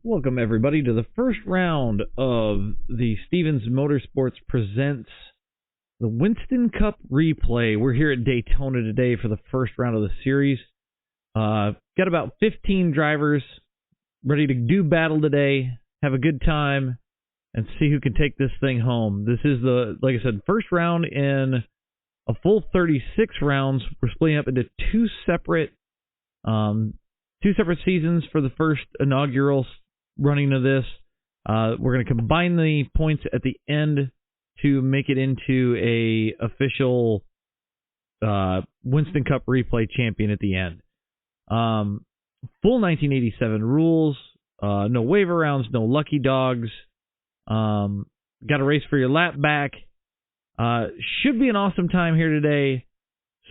Welcome, everybody, to the first round of the Stevens Motorsports Presents the Winston Cup Replay. We're here at Daytona today for the first round of the series. Got about 15 drivers ready to do battle today, have a good time, and see who can take this thing home. This is the, like I said, first round in a full 36 rounds. We're splitting up into two separate seasons for the first inaugural running of this. We're going to combine the points at the end to make it into a official Winston Cup Replay champion at the end. Full 1987 rules, no waiver rounds, no lucky dogs. Got a race for your lap back. Should be an awesome time here today.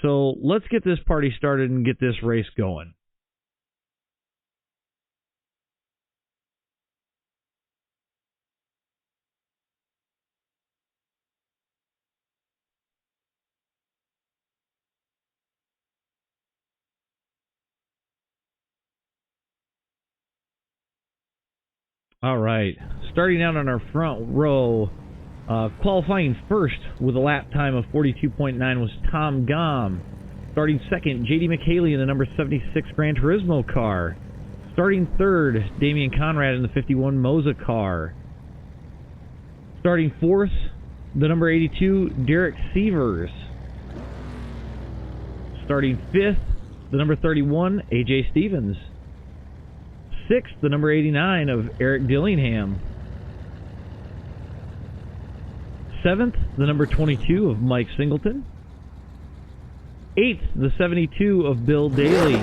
So let's get this party started and get this race going. All right, starting out on our front row, qualifying first with a lap time of 42.9 was Tom Gom. Starting second, J.D. McHaley in the number 76 Gran Turismo car. Starting third, Damian Conrad in the 51 Moza car. Starting fourth, the number 82, Derek Sievers. Starting fifth, the number 31, A.J. Stevens. Sixth, the number 89 of Eric Dillingham. Seventh, the number 22 of Mike Singleton. Eighth, the 72 of Bill Daly.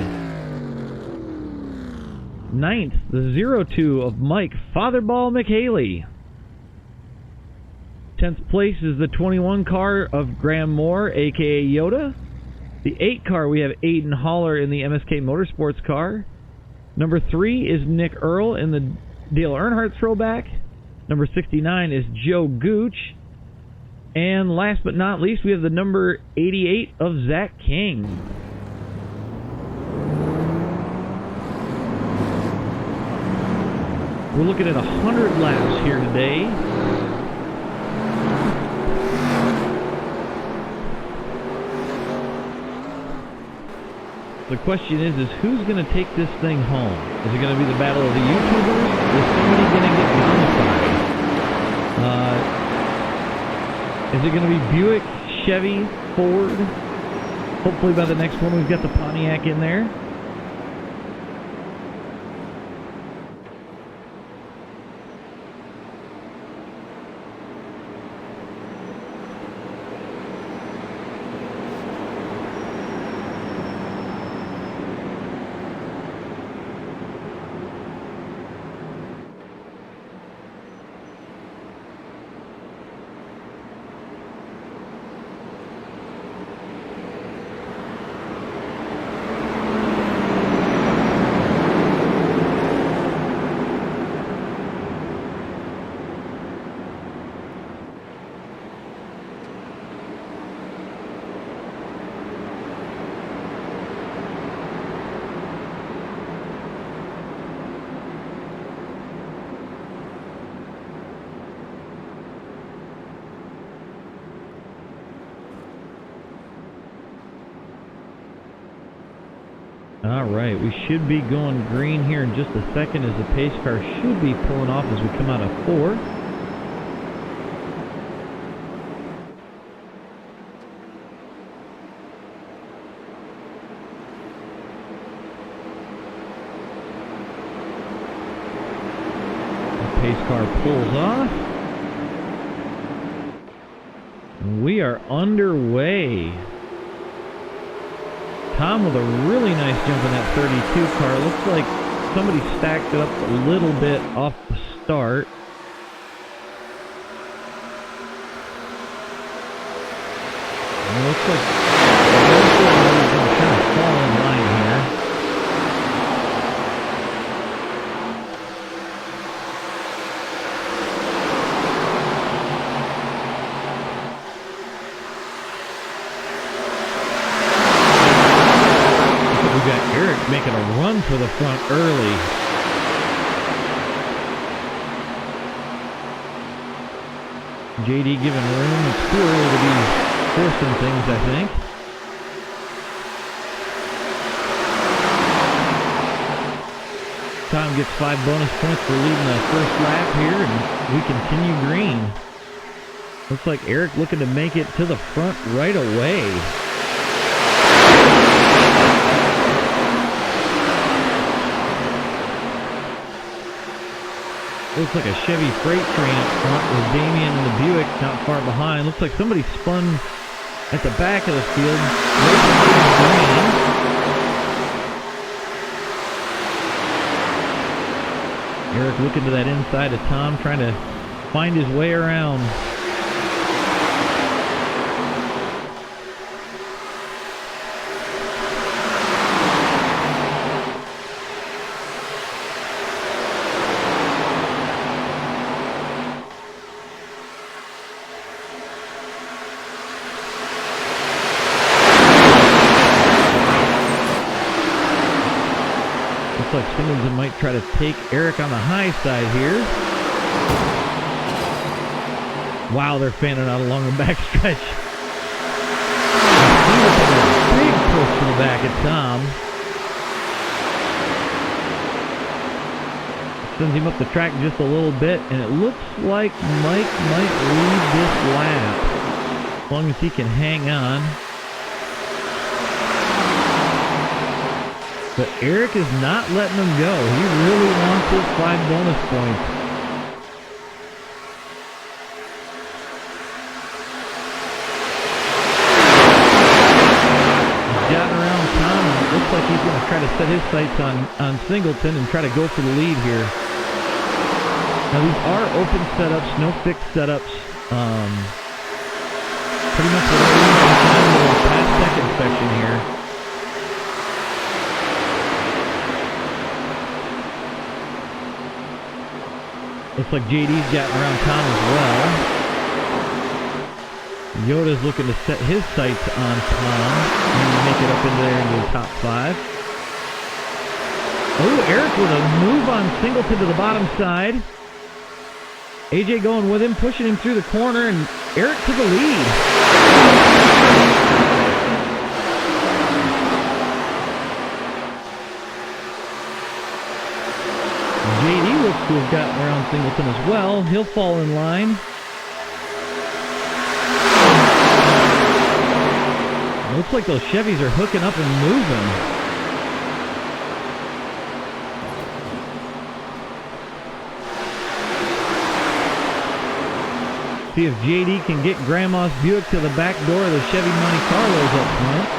Ninth, the 02 of Mike Fatherball McHaley. 10th place is the 21 car of Graham Moore, aka Yoda. The 8 car, we have Aiden Haller in the MSK Motorsports car. Number 3 is Nick Earl in the Dale Earnhardt throwback. Number 69 is Joe Gooch. And last but not least, we have the number 88 of Zach King. We're looking at 100 laps here today. The question is who's going to take this thing home? Is it going to be the battle of the YouTubers? Is somebody going to get zombified? Is it going to be Buick, Chevy, Ford? Hopefully by the next one we've got the Pontiac in there. Alright, we should be going green here in just a second as the pace car should be pulling off as we come out of 4. The pace car pulls off. And we are underway. Tom with a really nice jump in that 32 car. Looks like somebody stacked it up a little bit off the start. And it looks like he's going to kind of fall in line here. We've got Eric making a run for the front early. JD giving room. It's too early to be forcing things, I think. Tom gets 5 bonus points for leading the first lap here, and we continue green. Looks like Eric looking to make it to the front right away. Looks like a Chevy freight train up front with Damien and the Buick not far behind. Looks like somebody spun at the back of the field. Eric looking to that inside of Tom, trying to find his way around. Looks like Singleton might try to take Eric on the high side here. Wow, they're fanning out along the backstretch. Singleton with a big push to the back at Tom. Sends him up the track just a little bit, and it looks like Mike might lead this lap. As long as he can hang on. But Eric is not letting him go. He really wants his 5 bonus points. He's gotten around Tom, and it looks like he's going to try to set his sights on Singleton and try to go for the lead here. Now these are open setups, no fixed setups. Pretty much whatever you can find with a past tech inspection here. Looks like JD's gotten around Tom as well. Yoda's looking to set his sights on Tom and make it up into there into the top 5. Oh, Eric with a move on Singleton to the bottom side. AJ going with him, pushing him through the corner, and Eric to the lead. JD looks to have gotten around Singleton as well. He'll fall in line. Looks like those Chevys are hooking up and moving. See if JD can get Grandma's Buick to the back door of the Chevy Monte Carlos up front.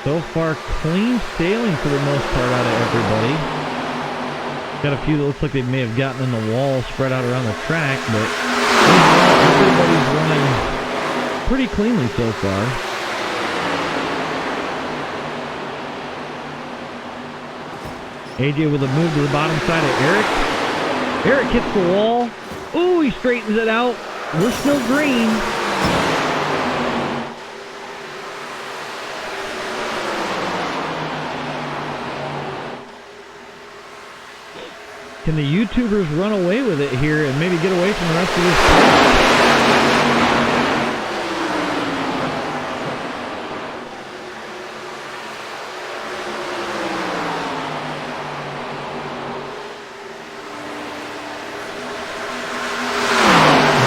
So far, clean sailing for the most part out of everybody. Got a few that looks like they may have gotten in the wall spread out around the track, but everybody's running pretty cleanly so far. AJ with a move to the bottom side of Eric. Eric hits the wall. Ooh, he straightens it out. We're still green. Can the YouTubers run away with it here and maybe get away from the rest of this track?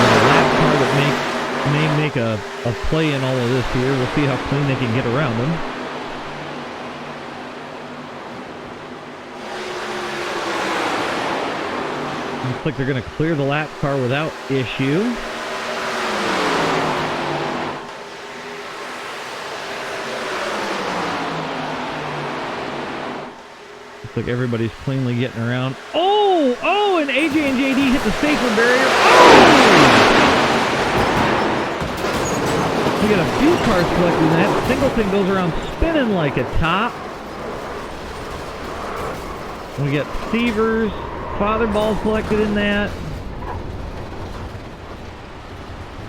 The lap car that may make a play in all of this here. We'll see how clean they can get around them. Looks like they're going to clear the lap car without issue. Looks like everybody's cleanly getting around. Oh, and AJ and JD hit the safer barrier. We got a few cars collecting that. Singleton goes around spinning like a top. We got Severs. Father Ball's collected in that.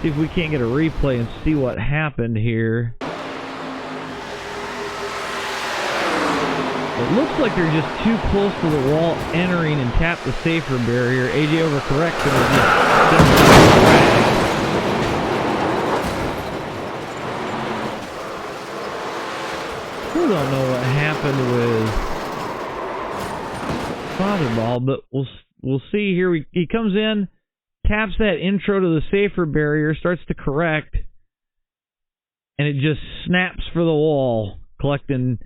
See if we can't get a replay and see what happened here. It looks like they're just too close to the wall, entering and tap the safer barrier. AJ overcorrects and is just still don't know what happened with Fatherball, but we'll see here. He comes in, taps that intro to the safer barrier, starts to correct, and it just snaps for the wall, collecting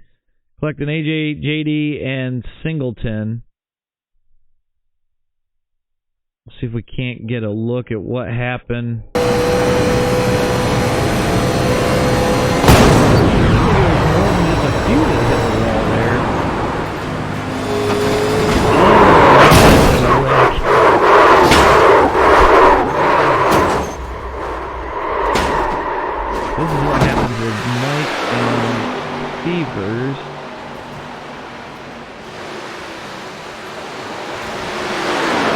AJ, JD, and Singleton. Let's see if we can't get a look at what happened. Just a few that hit the wall there. This is what happens with Mike and Beavers.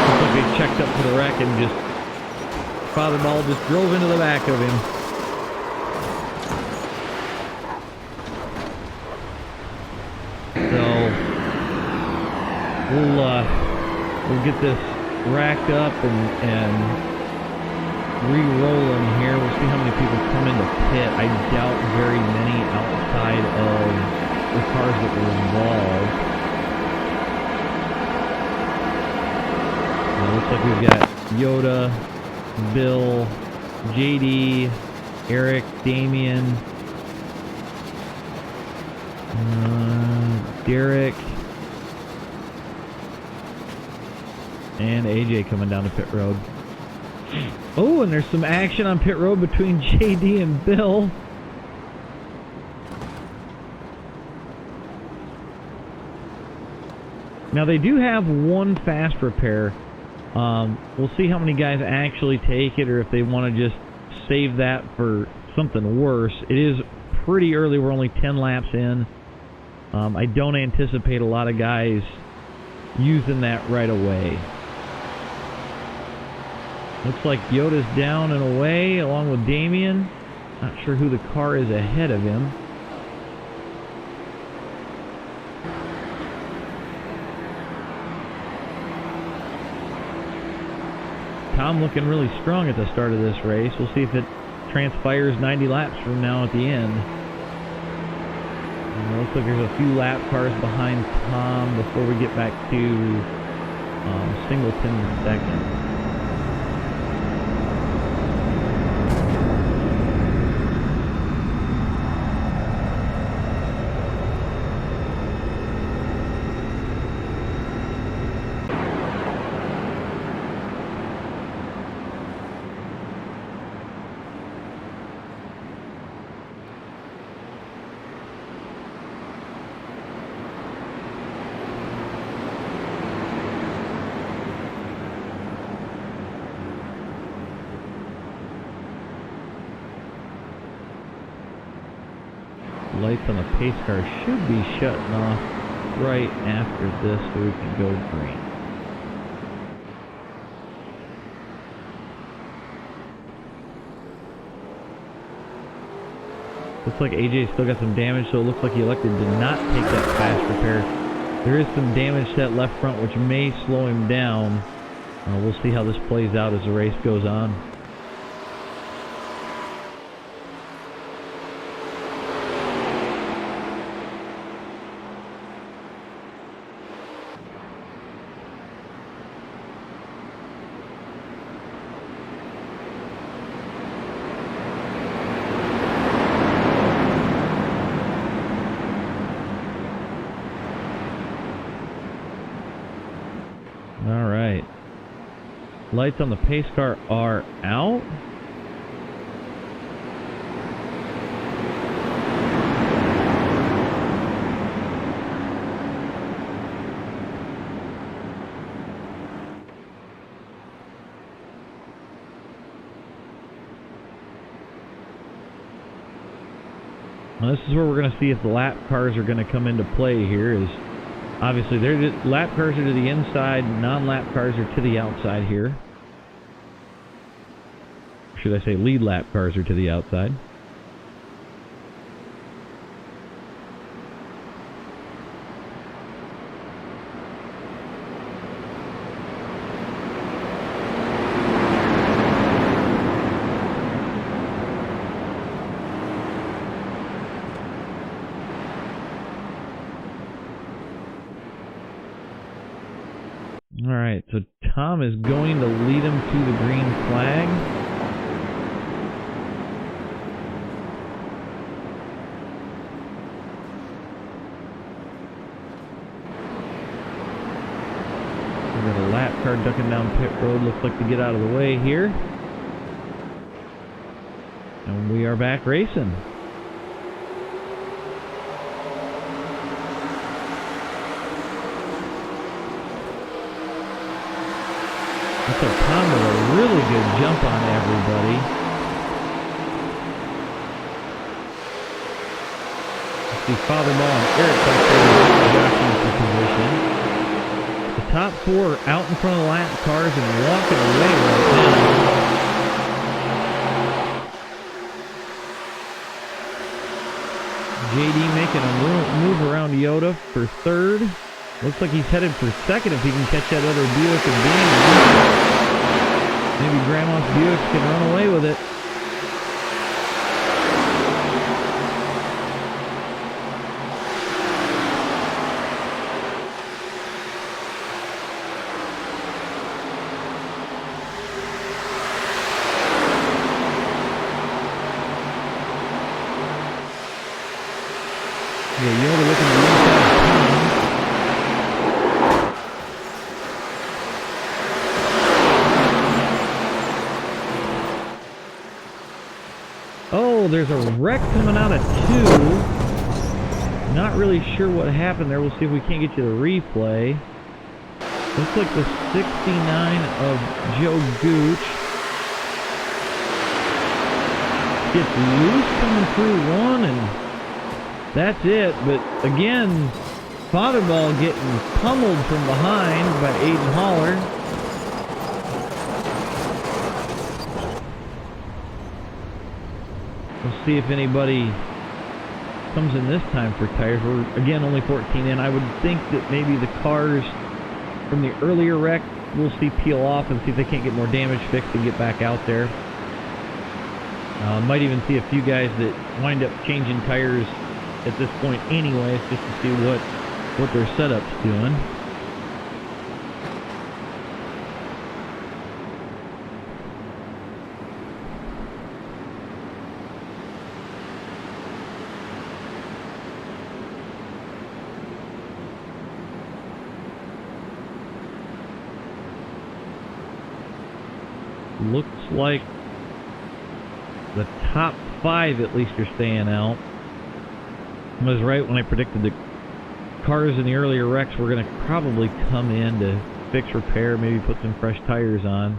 Looks like they checked up for the wreck and just Fatherball just drove into the back of him. So we'll get this racked up and re-rolling here. We'll see how many people come into pit. I doubt very many outside of the cars that were involved. It looks like we've got Yoda, Bill, JD, Eric, Damien, Derek, and AJ coming down the pit road. Oh, and there's some action on pit road between JD and Bill. Now they do have one fast repair. We'll see how many guys actually take it, or if they want to just save that for something worse. It is pretty early. We're only 10 laps in. I don't anticipate a lot of guys using that right away. Looks like Yoda's down and away along with Damien. Not sure who the car is ahead of him. Tom looking really strong at the start of this race. We'll see if it transpires 90 laps from now at the end. Looks like there's a few lap cars behind Tom before we get back to Singleton in second. Lights on the pace car should be shutting off right after this so we can go green. Looks like AJ still got some damage, so it looks like he elected to not take that fast repair. There is some damage to that left front which may slow him down. We'll see how this plays out as the race goes on. Alright. Lights on the pace car are out. Now this is where we're going to see if the lap cars are going to come into play here. Is obviously, lap cars are to the inside, non-lap cars are to the outside here. should I say lead lap cars are to the outside. Alright, so Tom is going to lead him to the green flag. We've got a lap car ducking down pit road, looks like to get out of the way here. And we are back racing. So Tom with a really good jump on everybody. Let's see Father Ball and Eric back there for position. The top four out in front of the lap cars and walking away right now. JD making a move around Yoda for third. Looks like he's headed for second if he can catch that other Buick and Beam. Maybe Grandma's Buicks can run away with it. Yeah, Yoda looking to lose that. Oh, there's a wreck coming out of 2. Not really sure what happened there. We'll see if we can't get you the replay. Looks like the 69 of Joe Gooch gets loose coming through 1, and that's it. But again, Fatherball getting pummeled from behind by Aiden Haller. We'll see if anybody comes in this time for tires. We're, again, only 14 in. I would think that maybe the cars from the earlier wreck we'll see peel off and see if they can't get more damage fixed and get back out there. Might even see a few guys that wind up changing tires at this point anyways, just to see what their setup's doing. Looks like the top 5 at least are staying out. I was right when I predicted the cars in the earlier wrecks were going to probably come in to fix, repair, maybe put some fresh tires on.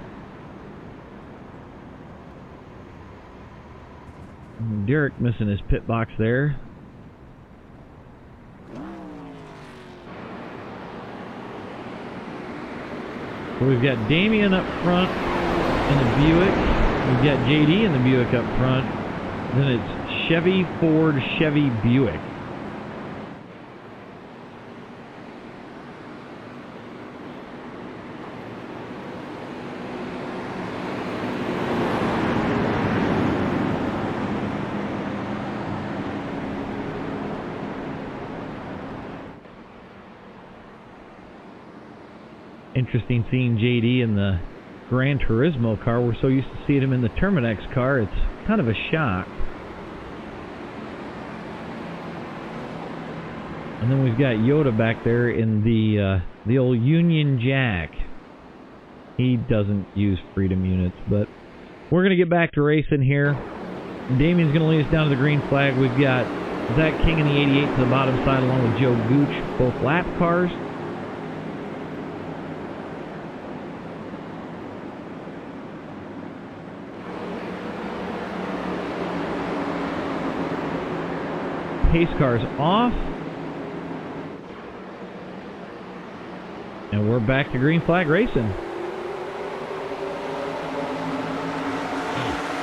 Derek missing his pit box there. So we've got Damien up front in the Buick. We've got JD in the Buick up front. Then it's Chevy, Ford, Chevy, Buick. Interesting seeing JD in the Gran Turismo car. We're so used to seeing him in the Terminex car, it's kind of a shock. And then we've got Yoda back there in the old Union Jack. He doesn't use Freedom units, but we're going to get back to racing here. Damien's going to lead us down to the green flag. We've got Zach King in the 88 to the bottom side along with Joe Gooch, both lap cars. Pace cars off. And we're back to green flag racing.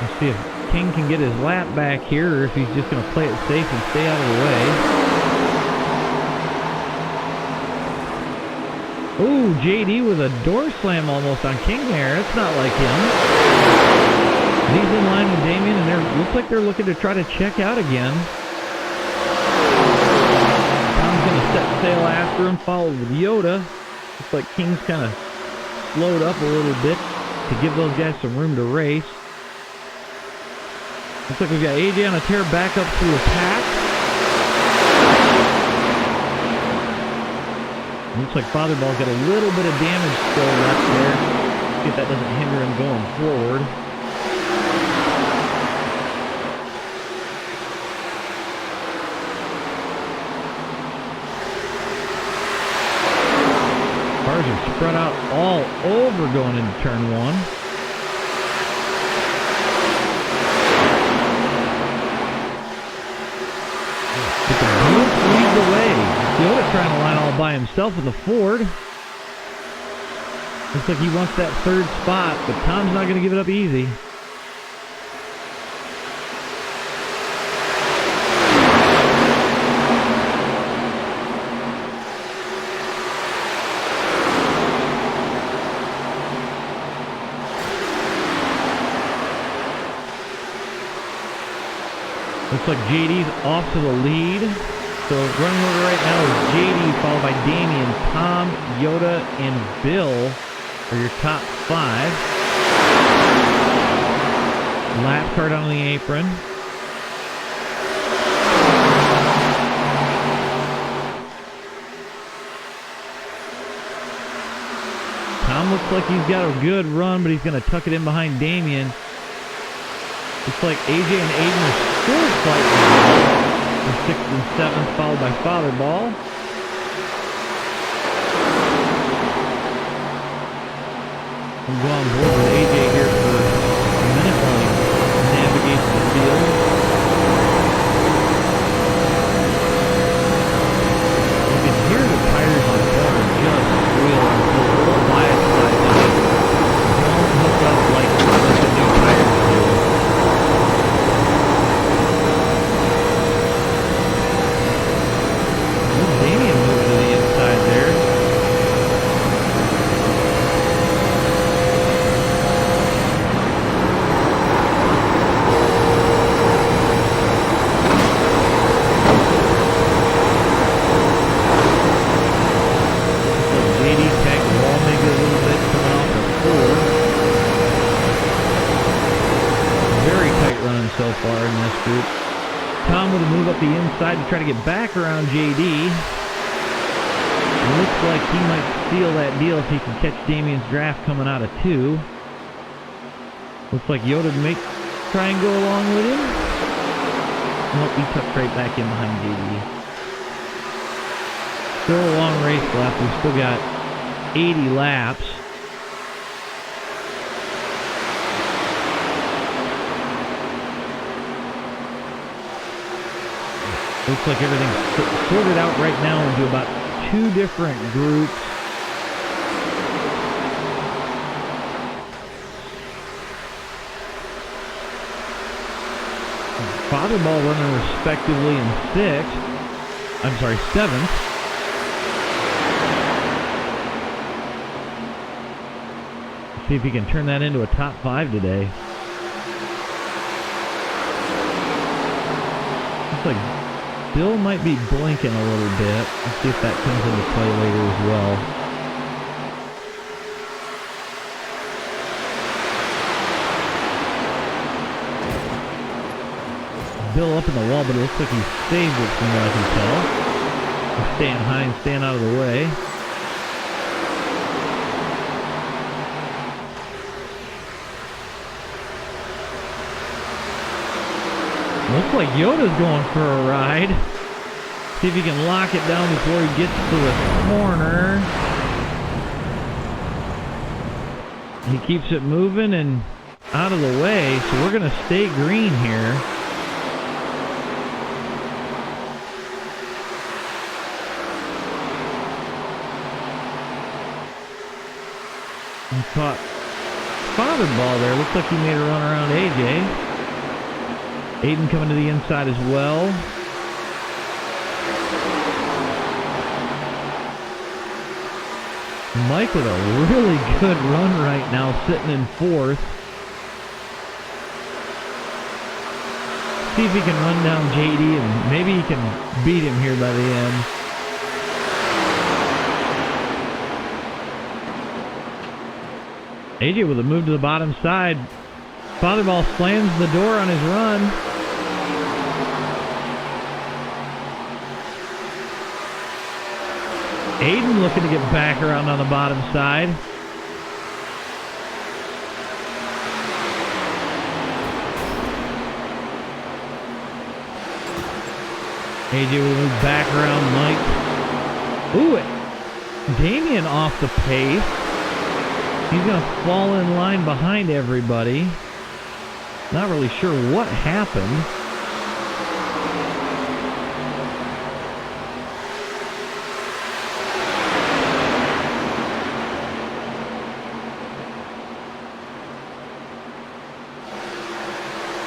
Let's see if King can get his lap back here, or if he's just going to play it safe and stay out of the way. Ooh, JD with a door slam almost on King there. That's not like him. He's in line with Damien, and it looks like they're looking to try to check out again. Tom's going to set sail after him, followed with Yoda. Looks like King's kind of slowed up a little bit to give those guys some room to race. Looks like we've got AJ on a tear back up through the pack. Looks like Fatherball's got a little bit of damage still left there. See if that doesn't hinder him going forward. Cars are spread out all over going into turn one. But the Buick leads the way. Yoda trying to line all by himself with the Ford. Looks like he wants that third spot, but Tom's not going to give it up easy. Looks like JD's off to the lead. So running order right now is JD, followed by Damien, Tom, Yoda, and Bill are your top five. Lap card on the apron. Tom looks like he's got a good run, but he's going to tuck it in behind Damien. Looks like AJ and Aiden are still fighting for 6th and 7th, followed by Fatherball. We'll go on board with AJ here for a minute while he navigates the field. You can hear the tires on the corner just squealing. It's a little biased side now. Don't hook up like the new tires do. Damien moving to the inside there. JD tagged the wall maybe a little bit coming off the floor. Very tight running so far in this group. Tom with a move up the inside to try to get back around JD. It looks like he might seal that deal if he can catch Damien's draft coming out of 2. Looks like Yoda may try and go along with him. Nope, he tucked right back in behind JD. Still a long race left. We've still got 80 laps. Looks like everything's sorted out right now into about 2 different groups. Fatherball running respectively in 6th. I'm sorry, 7th. See if he can turn that into a top 5 today. Looks like Bill might be blinking a little bit. Let's see if that comes into play later as well. Bill up in the wall, but it looks like he's saved it from what I can tell. He's staying high and staying out of the way. Looks like Yoda's going for a ride. See if he can lock it down before he gets to the corner. He keeps it moving and out of the way, so we're going to stay green here. He caught father ball there. Looks like he made a run around AJ. Aiden coming to the inside as well. Mike with a really good run right now, sitting in fourth. See if he can run down JD and maybe he can beat him here by the end. AJ with a move to the bottom side. Fatherball slams the door on his run. Aiden looking to get back around on the bottom side. AJ will move back around Mike. Ooh, Damian off the pace. He's going to fall in line behind everybody. Not really sure what happened.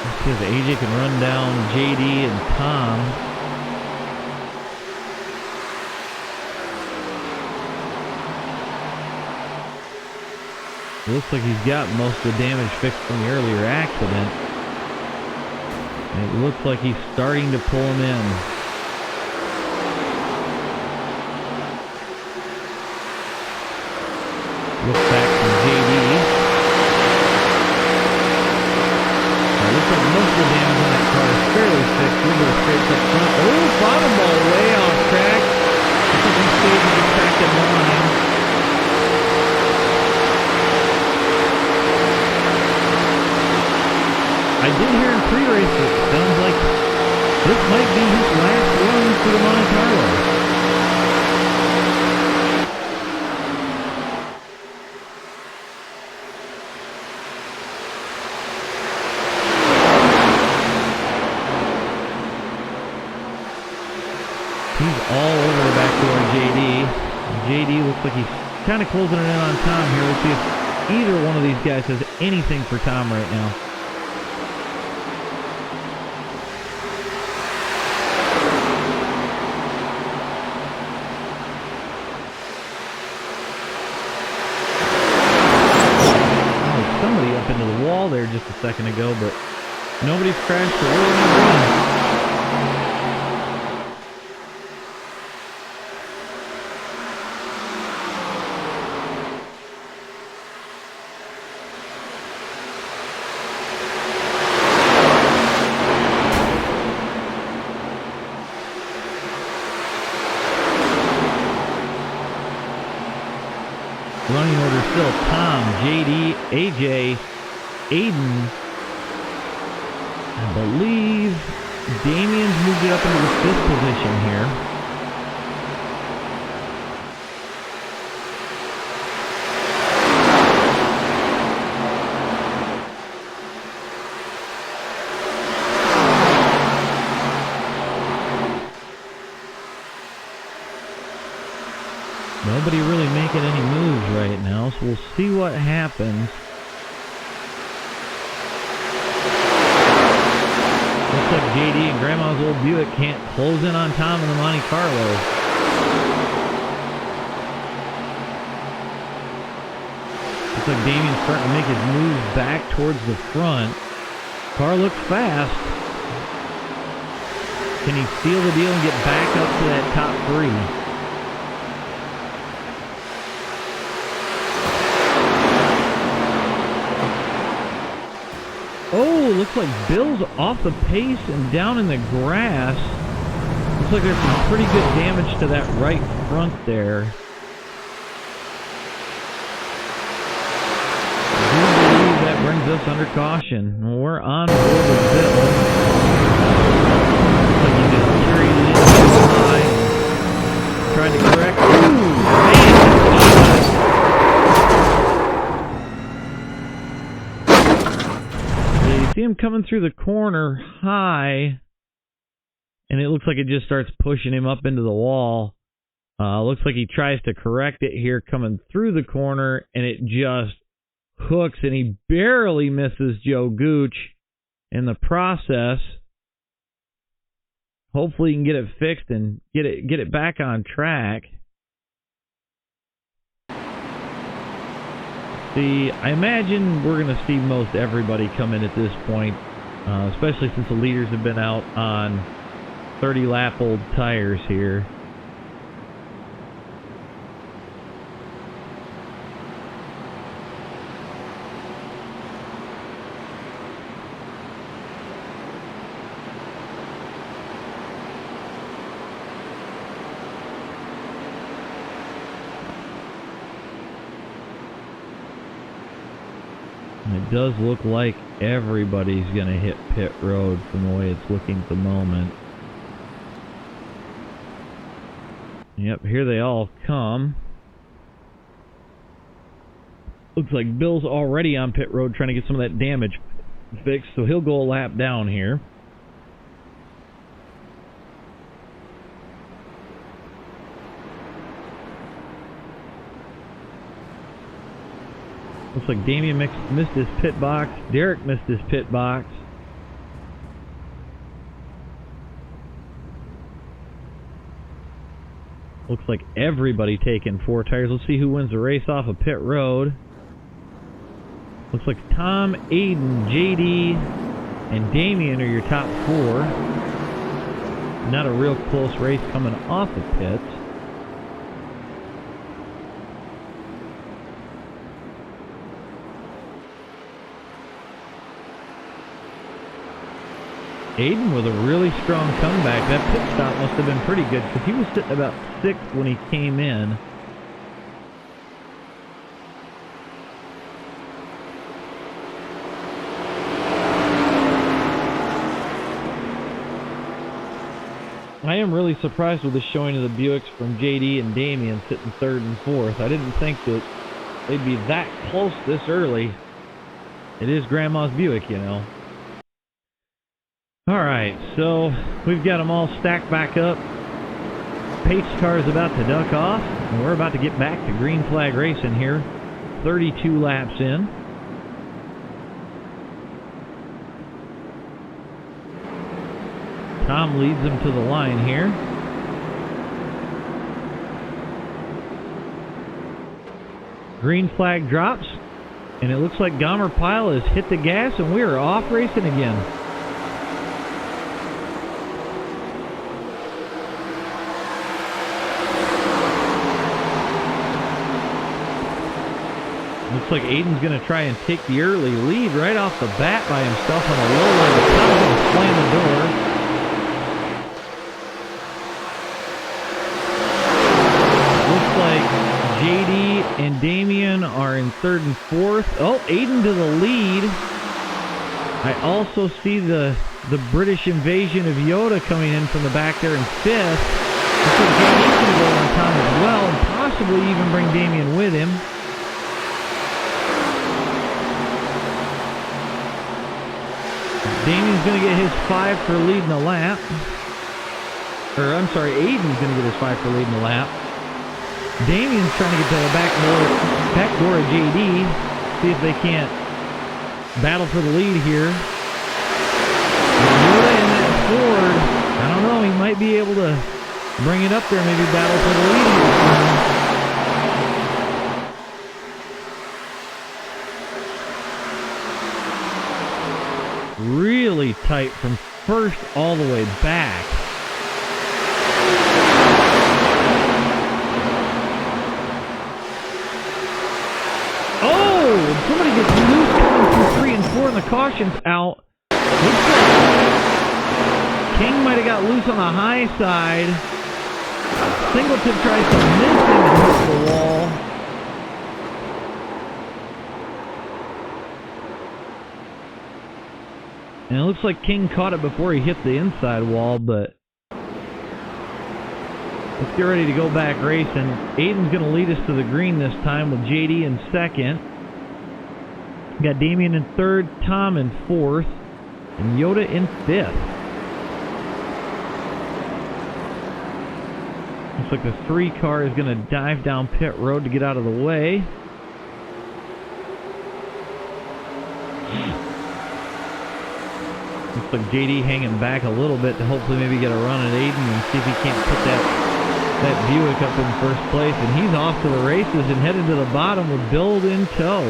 Let's see if AJ can run down JD and Tom. It looks like he's got most of the damage fixed from the earlier accident. And it looks like he's starting to pull him in. Look back from JD. It looks like most of the damage on that car is fairly fixed. We'll go straight up front. Oh, bottom ball way off track. Looks like he stayed in the second line. I did hear in pre-race it sounds like this might be his last run for the Monte Carlo. He's all over the back door of JD. JD looks like he's kind of closing it in on Tom here. Let's see if either one of these guys has anything for Tom right now. Into the wall there just a second ago, but nobody's crashed or really run. Running order still Tom, JD, AJ, Aiden. I believe Damian's moved it up into the 5th position here. Nobody really making any moves right now, so we'll see what happens. Looks like JD and Grandma's old Buick can't close in on Tom in the Monte Carlo. Looks like Damian's starting to make his moves back towards the front. Car looks fast. Can he seal the deal and get back up to that top 3? Oh, looks like Bill's off the pace and down in the grass. Looks like there's some pretty good damage to that right front there. I do believe that brings us under caution. We're on board with Bill. Looks like he just carried it in too high. Tried to correct. Ooh, man. See him coming through the corner high, and it looks like it just starts pushing him up into the wall. Looks like he tries to correct it here coming through the corner, and it just hooks, and he barely misses Joe Gooch in the process. Hopefully he can get it fixed and get it back on track. See, I imagine we're going to see most everybody come in at this point, especially since the leaders have been out on 30-lap old tires here. It does look like everybody's going to hit pit road from the way it's looking at the moment. Yep, here they all come. Looks like Bill's already on pit road trying to get some of that damage fixed, so he'll go a lap down here. Looks like Damian missed his pit box. Derek missed his pit box. Looks like everybody taking 4 tires. Let's see who wins the race off of pit road. Looks like Tom, Aiden, JD, and Damian are your top 4. Not a real close race coming off of pits. Aiden with a really strong comeback. That pit stop must have been pretty good because he was sitting about 6th when he came in. I am really surprised with the showing of the Buicks from JD and Damian sitting 3rd and 4th. I didn't think that they'd be that close this early. It is Grandma's Buick, you know. Alright, so we've got them all stacked back up. Pace car is about to duck off, and we're about to get back to green flag racing here. 32 laps in. Tom leads them to the line here. Green flag drops, and it looks like Gomer Pyle has hit the gas, and we are off racing again. Looks like Aiden's going to try and take the early lead right off the bat by himself on the low line. The Tom's going to slam the door. Looks like JD and Damian are in 3rd and 4th. Oh, Aiden to the lead. I also see the British invasion of Yoda coming in from the back there in 5th. Looks like JD's going to go on Tom as well, and possibly even bring Damian with him. Damian's going to get his 5 for leading the lap. Or, I'm sorry, Aiden's going to get his 5 for leading the lap. Damian's trying to get to the back door of JD. See if they can't battle for the lead here. Yoda in that Ford. I don't know, he might be able to bring it up there, maybe battle for the lead here. Really tight from first all the way back. Oh! Somebody gets loose coming through 3 and 4 and the caution's out. Looks like King might have got loose on the high side. Singleton tries to miss him and hits the wall. And it looks like King caught it before he hit the inside wall, but let's get ready to go back racing. Aiden's going to lead us to the green this time with JD in 2nd. Got Damian in 3rd, Tom in 4th, and Yoda in 5th. Looks like the 3 car is going to dive down pit road to get out of the way. Looks like JD hanging back a little bit to hopefully maybe get a run at Aiden and see if he can't put that Buick up in first place. And he's off to the races and headed to the bottom with Bill in tow.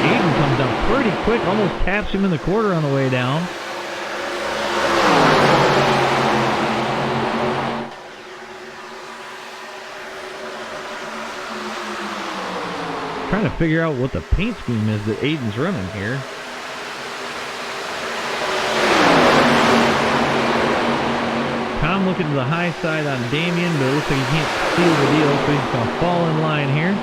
Aiden comes down pretty quick, almost taps him in the quarter on the way down. Trying to figure out what the paint scheme is that Aiden's running here. Tom looking to the high side on Damien, but it looks like he can't seal the deal, so he's going to fall in line here.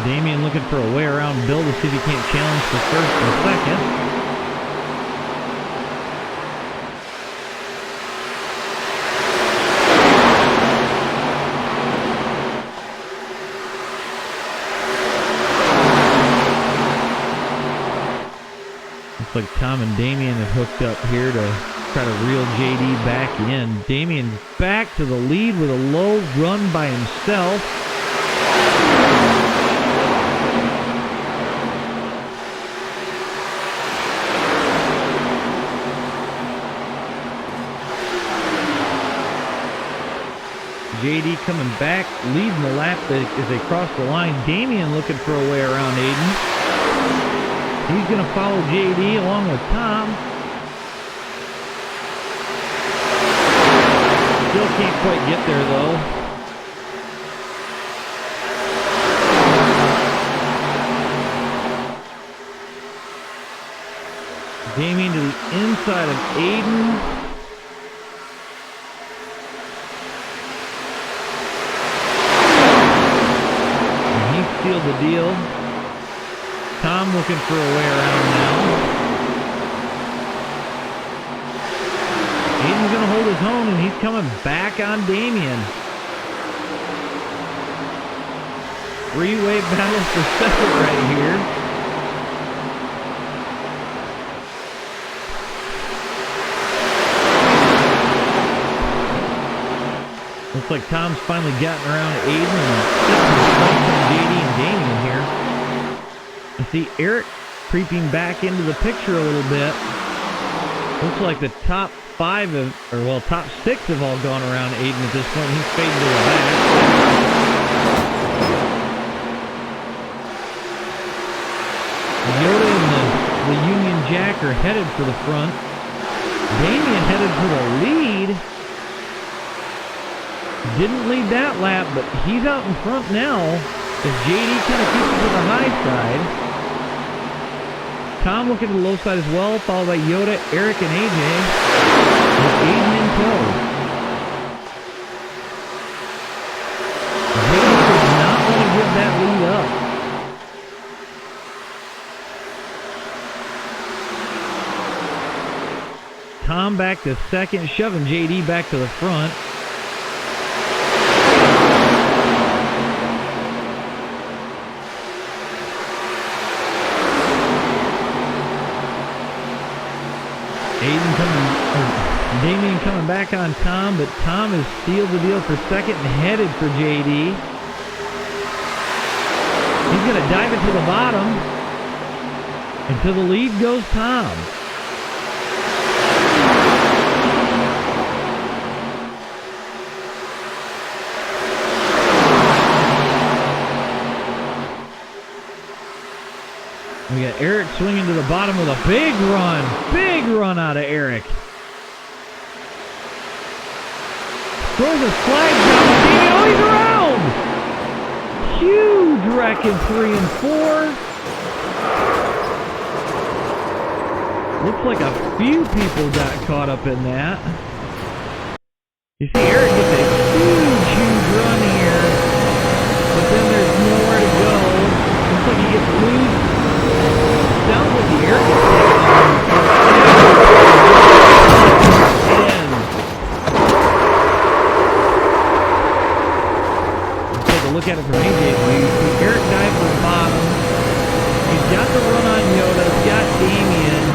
Damien looking for a way around Bill to see if he can't challenge for first and second. Looks like Tom and Damien have hooked up here to try to reel JD back in. Damien back to the lead with a low run by himself. JD coming back, leading the lap as they cross the line. Damien looking for a way around Aiden. He's going to follow JD along with Tom. Still can't quite get there, though. Damien to the inside of Aiden. And he sealed the deal. Tom looking for a way around now. Aiden's going to hold his own, and he's coming back on Damien. Three-way battle for second right here. Looks like Tom's finally gotten around Aiden and sitting from JD and Damien here. I see Eric creeping back into the picture a little bit. Looks like the top top six have all gone around Aiden at this point. He's fading to the back. Yoda and the Union Jack are headed for the front. Damien headed for the lead. Didn't lead that lap, but he's out in front now as JD kind of keeps it to the high side. Tom looking to the low side as well, followed by Yoda, Eric, and AJ. With Aiden in tow. JD does not want to give that lead up. Tom back to second, shoving JD back to the front. Damien coming back on Tom, but Tom has sealed the deal for second and headed for JD. He's going to dive it to the bottom. And to the lead goes Tom. We got Eric swinging to the bottom with a big run. Big run out of Eric. Throws a flag down. Oh, he's around! Huge wreck in 3 and 4. Looks like a few people got caught up in that. You see Eric gets a huge run here. But then there's nowhere to go. Looks like he gets loose. Sounds like the Eric is taking off. Look at it from AJ's view. Eric dives to the bottom. He's got the run on Yoda. He's got Damien.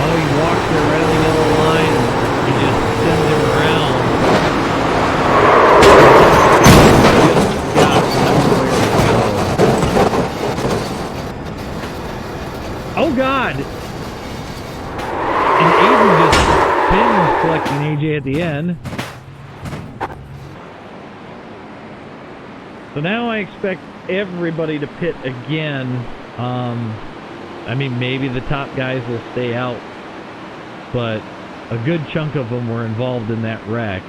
Oh, he walks there right on the yellow line. Oh, God! And Aiden just spins collecting AJ at the end. So now I expect everybody to pit again. I mean, maybe the top guys will stay out, but a good chunk of them were involved in that wreck.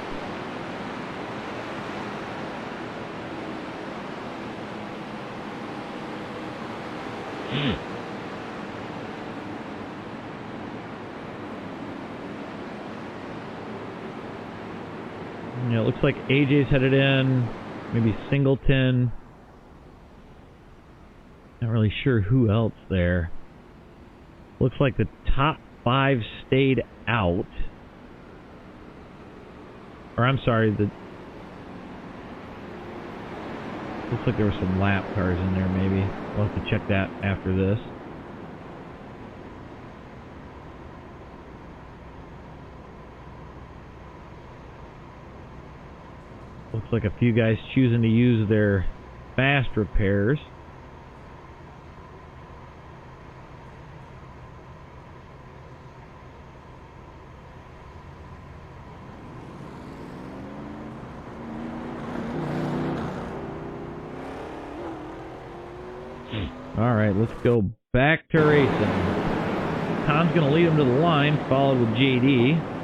Yeah, it looks like AJ's headed in. Maybe Singleton. Not really sure who else there. Looks like the top 5 stayed out. Or I'm sorry, looks like there were some lap cars in there maybe. We'll have to check that after this. Looks like a few guys choosing to use their fast repairs. All right, let's go back to racing. Tom's going to lead him to the line, followed with JD.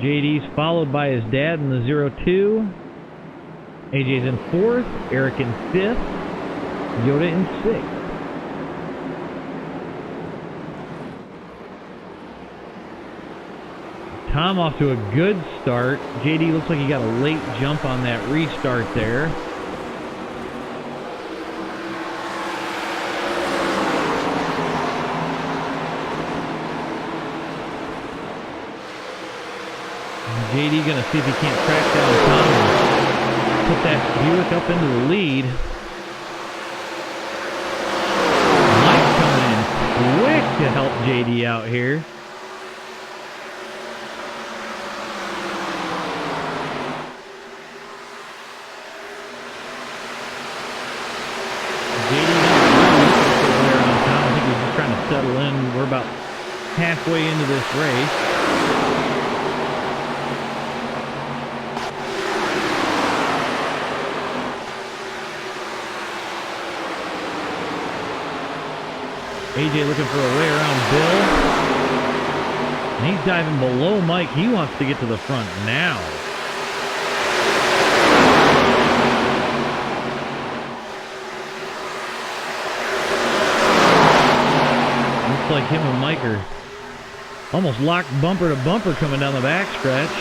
JD's followed by his dad in the 0-2. AJ's in 4th, Eric in 5th, Yoda in 6th. Tom off to a good start. JD looks like he got a late jump on that restart there. JD going to see if he can't track down Tom and put that Buick up into the lead. Mike coming in quick to help JD out here. JD there on Tom. I think he's just trying to settle in. We're about halfway into this race. AJ looking for a way around Bill. And he's diving below Mike. He wants to get to the front now. Looks like him and Mike are almost locked bumper to bumper coming down the backstretch.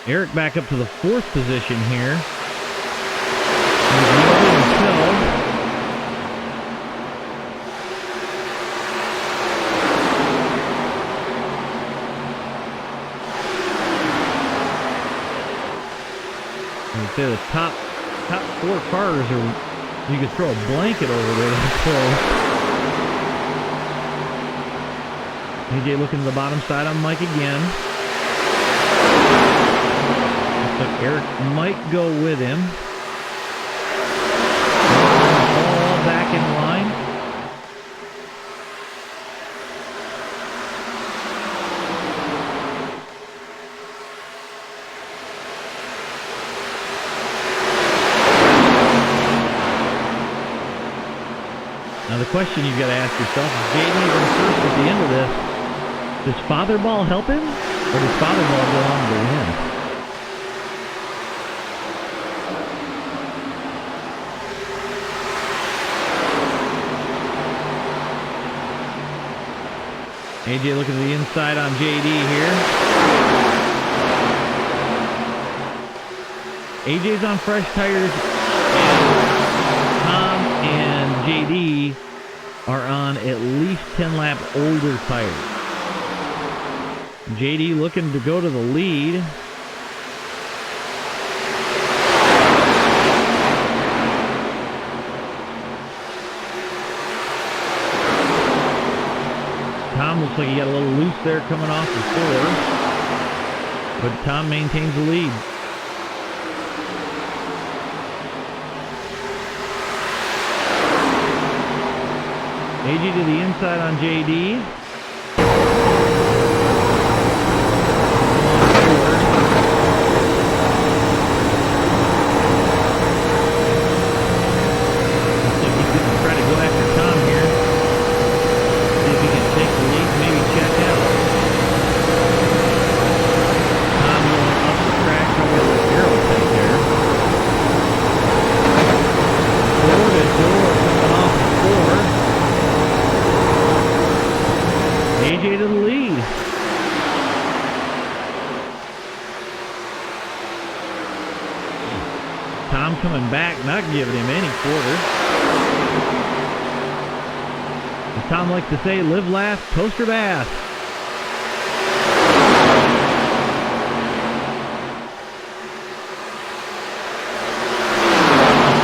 Eric back up to the 4th position here. Say the top 4 cars are, you could throw a blanket over there. That's close. AJ looking to the bottom side on Mike again. Looks like Eric might go with him. All back in line. Now the question you've got to ask yourself is, JD in first at the end of this, does Father Ball help him, or does Father Ball go on to win? AJ looking to the inside on JD here. AJ's on fresh tires, and Tom and JD are on at least 10 lap older tires. JD looking to go to the lead. Tom looks like he got a little loose there coming off the 4, but Tom maintains the lead. AJ to the inside on JD. AJ to the lead. Tom coming back, not giving him any quarter. As Tom likes to say, live, laugh, toaster bath.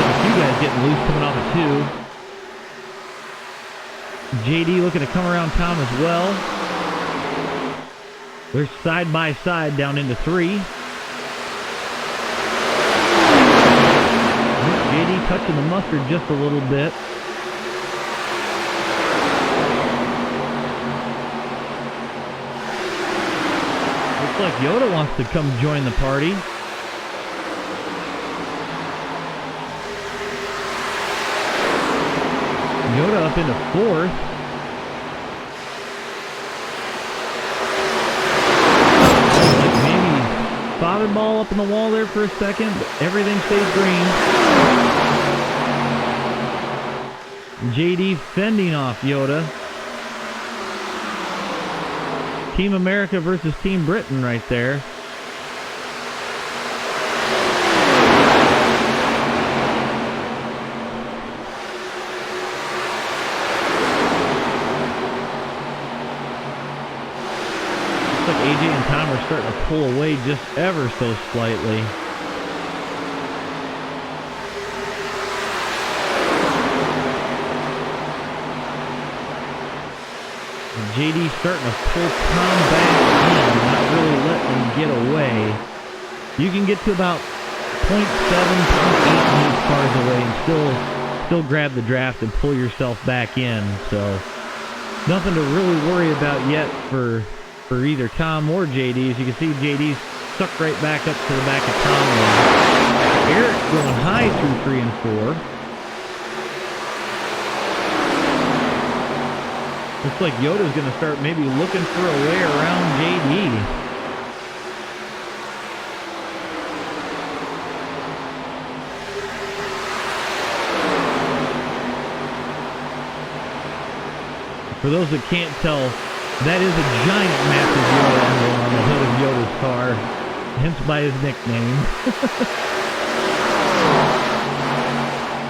A few guys getting loose coming off of 2. JD looking to come around Tom as well. They're side by side down into 3. JD touching the mustard just a little bit. Looks like Yoda wants to come join the party. Yoda up into 4th. Like maybe father ball up in the wall there for a second, but everything stays green. JD fending off Yoda. Team America versus Team Britain right there. AJ and Tom are starting to pull away just ever so slightly. And JD starting to pull Tom back in, not really letting him get away. You can get to about 0.7, 0.8 cars away and still grab the draft and pull yourself back in. So nothing to really worry about yet for either Tom or JD. As you can see, JD's stuck right back up to the back of Tom. Eric going high through 3 and 4. Looks like Yoda's going to start maybe looking for a way around JD. For those that can't tell, that is a giant, massive Yoda emblem on the hood of Yoda's car, hence by his nickname.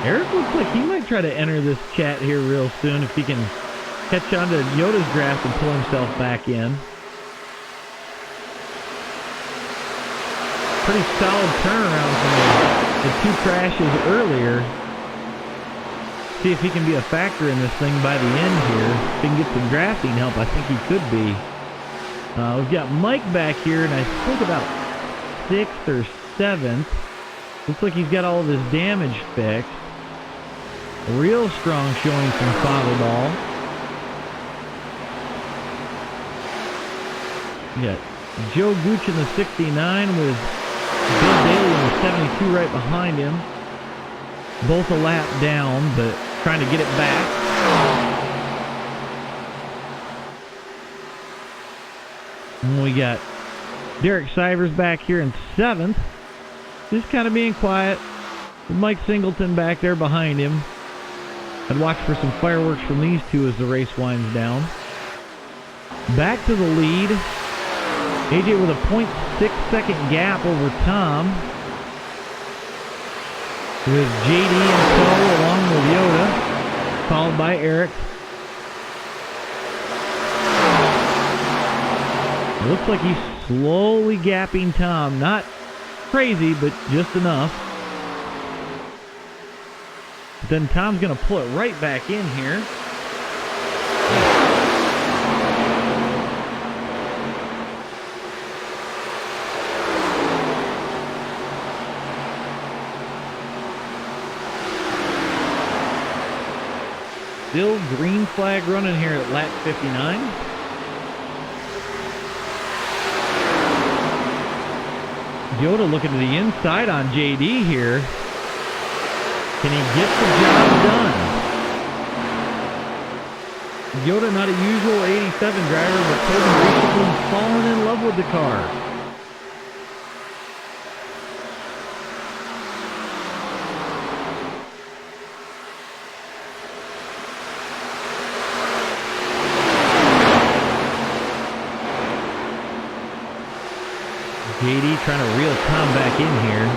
Eric looks like he might try to enter this chat here real soon if he can catch on to Yoda's draft and pull himself back in. Pretty solid turnaround from the 2 crashes earlier. See if he can be a factor in this thing by the end here. If he can get some drafting help, I think he could be. We've got Mike back here, and I think about 6th or 7th. Looks like he's got all of his damage fixed. A real strong showing from Father Ball. We got Joe Gooch in the 69 with Bill Daly in the 72 right behind him. Both a lap down, but trying to get it back. And we got Derek Sivers back here in 7th. Just kind of being quiet. With Mike Singleton back there behind him. I'd watch for some fireworks from these two as the race winds down. Back to the lead. AJ with a 0.6 second gap over Tom. With JD and tow along with Yoda, followed by Eric. It looks like he's slowly gapping Tom. Not crazy, but just enough. But then Tom's going to pull it right back in here. Still green flag running here at lap 59. Yoda looking to the inside on JD here. Can he get the job done? Yoda, not a usual 87 driver, but totally recently fallen in love with the car. JD trying to reel Tom back in here.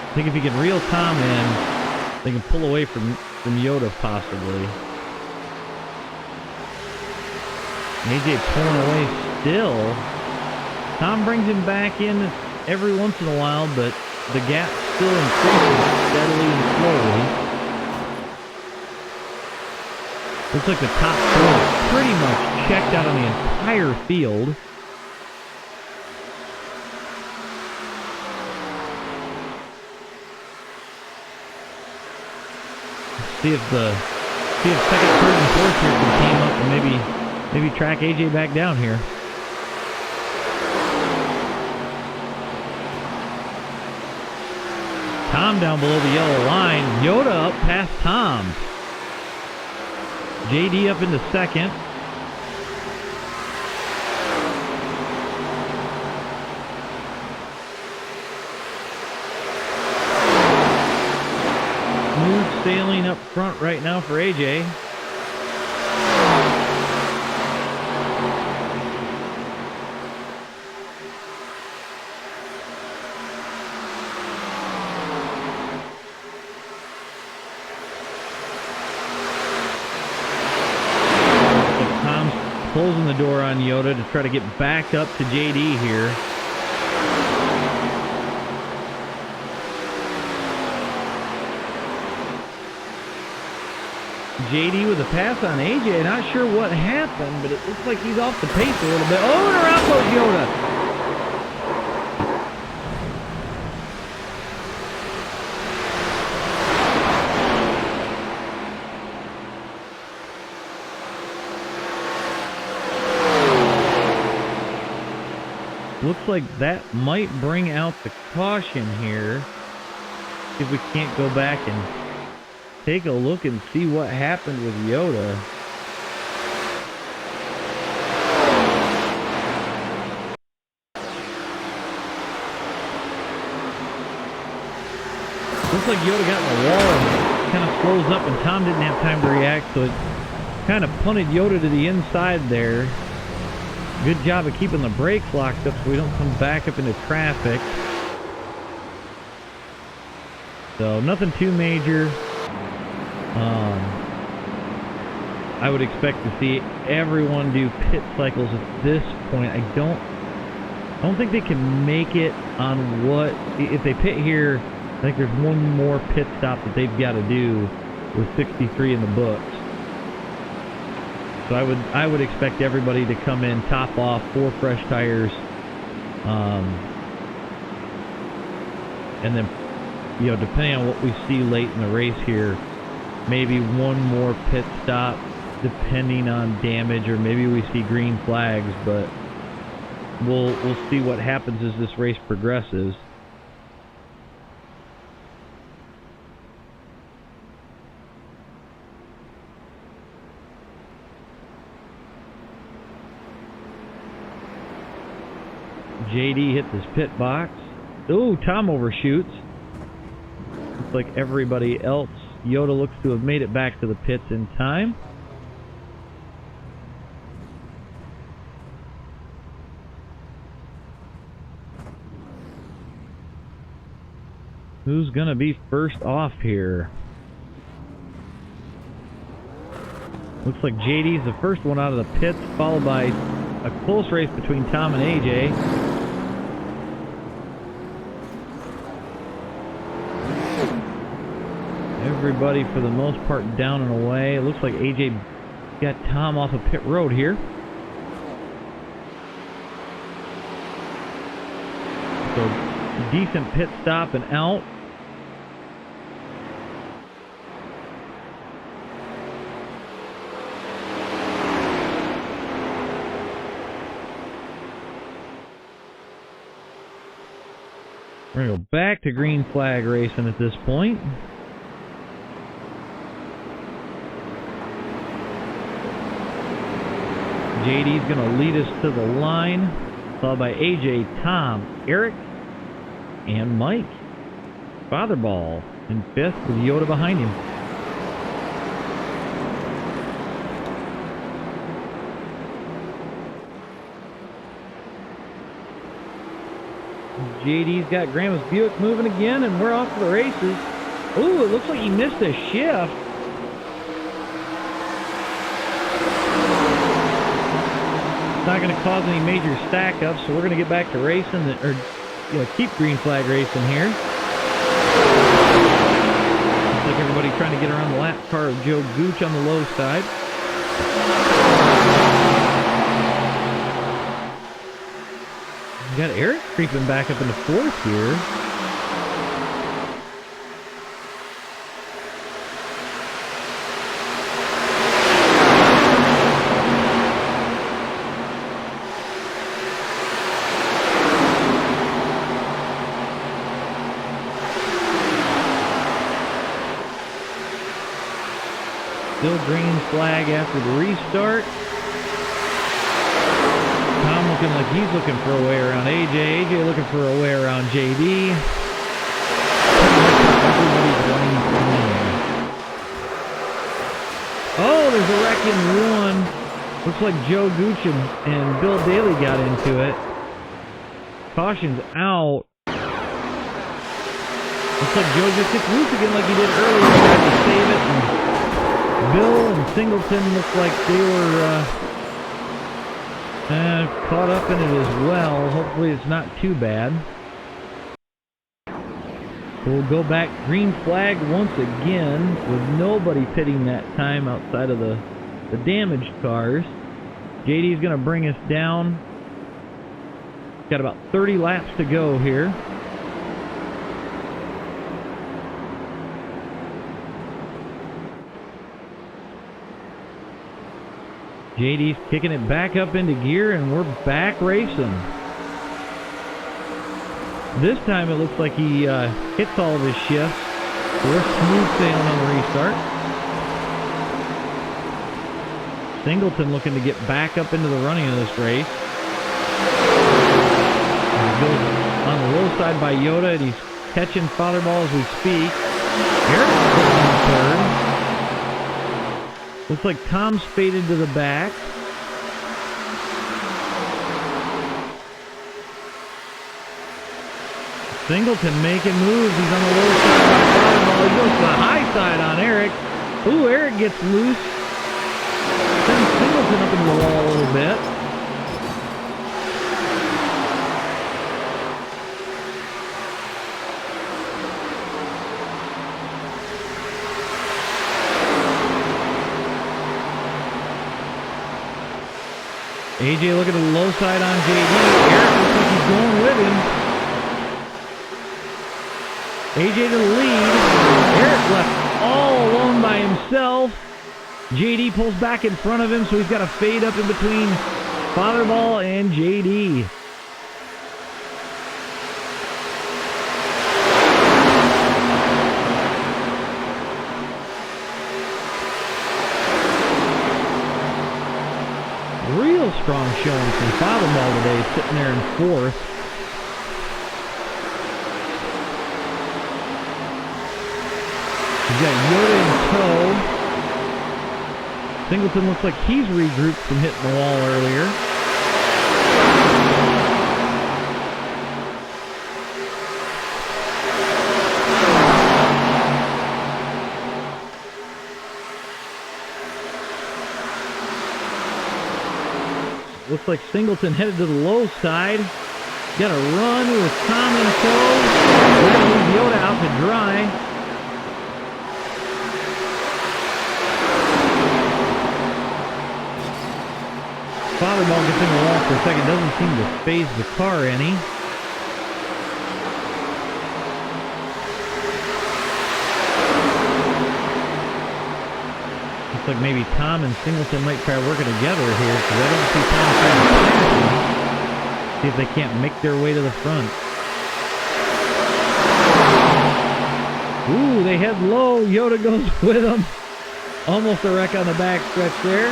I think if he can reel Tom in, they can pull away from Yoda possibly. AJ pulling away still. Tom brings him back in every once in a while, but the gap still increases steadily and slowly. Looks like the top four is pretty much checked out on the entire field. See if second, third, and fourth here can team up and maybe track AJ back down here. Tom down below the yellow line. Yoda up past Tom. JD up into second. Smooth sailing up front right now for AJ. Closing the door on Yoda to try to get back up to JD here. JD with a pass on AJ. Not sure what happened, but it looks like he's off the pace a little bit. Oh, and around goes Yoda. Looks like that might bring out the caution here. If we can't go back and take a look and see what happened with Yoda. Looks like Yoda got in the wall and kind of slows up, and Tom didn't have time to react, so it kind of punted Yoda to the inside there. Good job of keeping the brakes locked up so we don't come back up into traffic. So nothing too major. I would expect to see everyone do pit cycles at this point. I don't think they can make it on what, if they pit here. I think there's one more pit stop that they've got to do with 63 in the books. So I would expect everybody to come in, top off, 4 fresh tires, and then, you know, depending on what we see late in the race here, maybe one more pit stop, depending on damage, or maybe we see green flags. But we'll see what happens as this race progresses. JD hits his pit box. Ooh, Tom overshoots. Looks like everybody else. Yoda looks to have made it back to the pits in time. Who's gonna be first off here? Looks like JD's the first one out of the pits, followed by a close race between Tom and AJ. Everybody, for the most part, down and away. It looks like AJ got Tom off of pit road here. So, decent pit stop and out. We're going to go back to green flag racing at this point. JD's going to lead us to the line, followed by AJ, Tom, Eric, and Mike. Fatherball in fifth with Yoda behind him. JD's got Grandma's Buick moving again, and we're off to the races. Ooh, it looks like he missed a shift. It's not going to cause any major stack ups, so we're going to get back to racing, or keep green flag racing here. Looks like everybody trying to get around the lap car of Joe Gooch on the low side. We got Eric creeping back up into fourth here. Still green flag after the restart. Tom looking like he's looking for a way around AJ. AJ looking for a way around JD. Everybody's running clean. Oh, there's a wreck in one. Looks like Joe Gooch and Bill Daly got into it. Caution's out. Looks like Joe just gets loose again like he did earlier. He tried to save it. And Bill and Singleton looked like they were caught up in it as well. Hopefully it's not too bad. We'll go back green flag once again with nobody pitting that time outside of the damaged cars. JD's going to bring us down. Got about 30 laps to go here. JD's kicking it back up into gear, and we're back racing. This time it looks like he hits all of his shifts. So we're smooth sailing on the restart. Singleton looking to get back up into the running of this race. He goes on the low side by Yoda, and he's catching Fatherball as we speak. Eric's putting in third. Looks like Tom's faded to the back. Singleton making moves. He's on the low side by Fatherball. He goes to the high side on Eric. Ooh, Eric gets loose. Sends Singleton up into the wall a little bit. AJ looking at the low side on JD. Eric looks like he's going with him. AJ to the lead. Eric left all alone by himself. JD pulls back in front of him, so he's got to fade up in between Fatherball and JD. Real strong showing from Fatherball today, sitting there in fourth. He's got Yoda in tow. Singleton looks like he's regrouped from hitting the wall earlier. Looks like Singleton headed to the low side. Got a run with Tom in tow. We're going to leave Yoda out to dry. Fatherball gets in the wall for a second. Doesn't seem to phase the car any. Looks like maybe Tom and Singleton might try working together here, because I don't see Tom trying to pass him. See if they can't make their way to the front. they head low. Yoda goes with them. Almost a wreck on the back stretch there.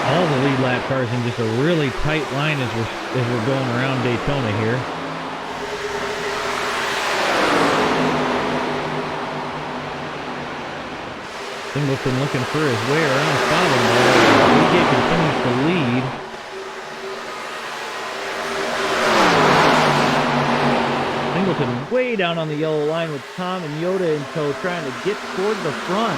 All the lead lap cars in just a really tight line as we're going around Daytona here. Singleton looking for his way around Father. AJ continues to lead. Singleton way down on the yellow line with Tom and Yoda in tow, trying to get toward the front.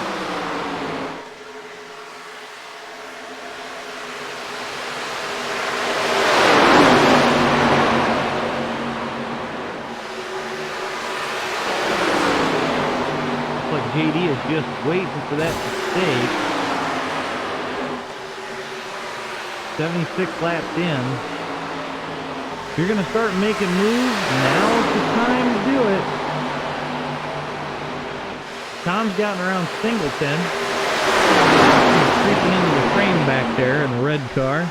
JD is just waiting for that mistake. 76 laps in. If you're going to start making moves, now's the time to do it. Tom's gotten around Singleton. He's creeping into the frame back there in the red car.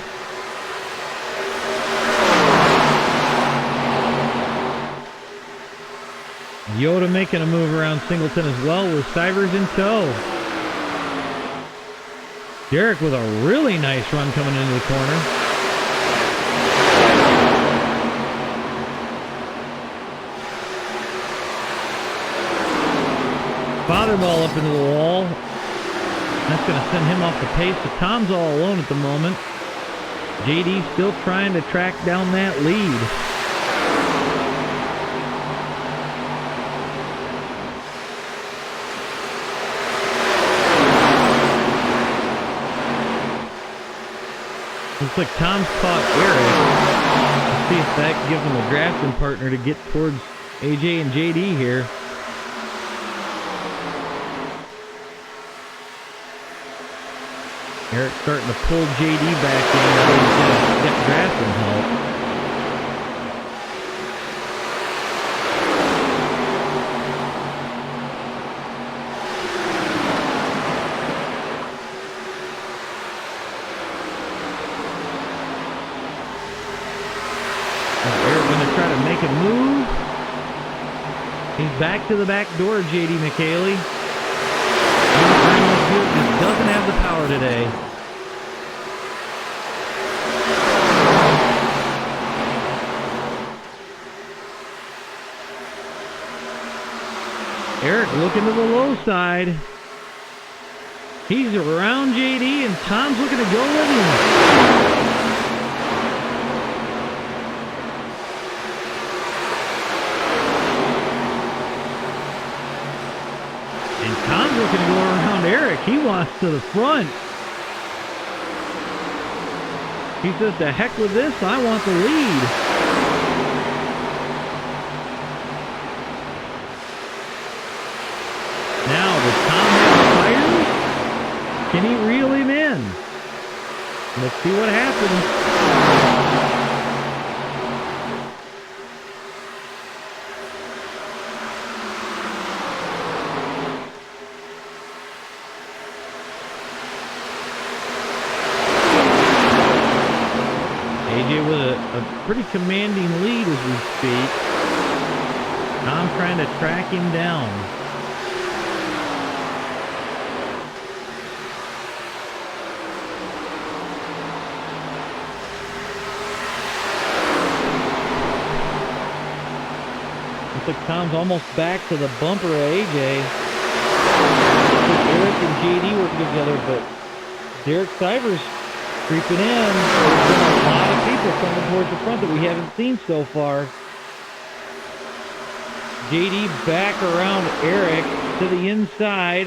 Yoda making a move around Singleton as well with Stivers in tow. Derek with a really nice run coming into the corner. Botherball up into the wall. That's going to send him off the pace. So Tom's all alone at the moment. JD still trying to track down that lead. Looks like Tom's caught Eric. Let's see if that gives him a drafting partner to get towards AJ and JD here. Eric starting to pull JD back in. Now he's going to get drafting help. Make a move. He's back to the back door, JD McHaley. Just doesn't have the power today. Eric looking to the low side. He's around JD, and Tom's looking to go with him. Tom's looking to go around Eric. He wants to the front. He says, to heck with this, I want the lead. Now, does Tom have the tires? Can he reel him in? Let's see what happens. AJ with a pretty commanding lead as we speak. Tom trying to track him down. Looks like Tom's almost back to the bumper of AJ. Eric and JD working together, but Derek Stivers creeping in. There's been a lot of people coming towards the front that we haven't seen so far. JD back around Eric to the inside.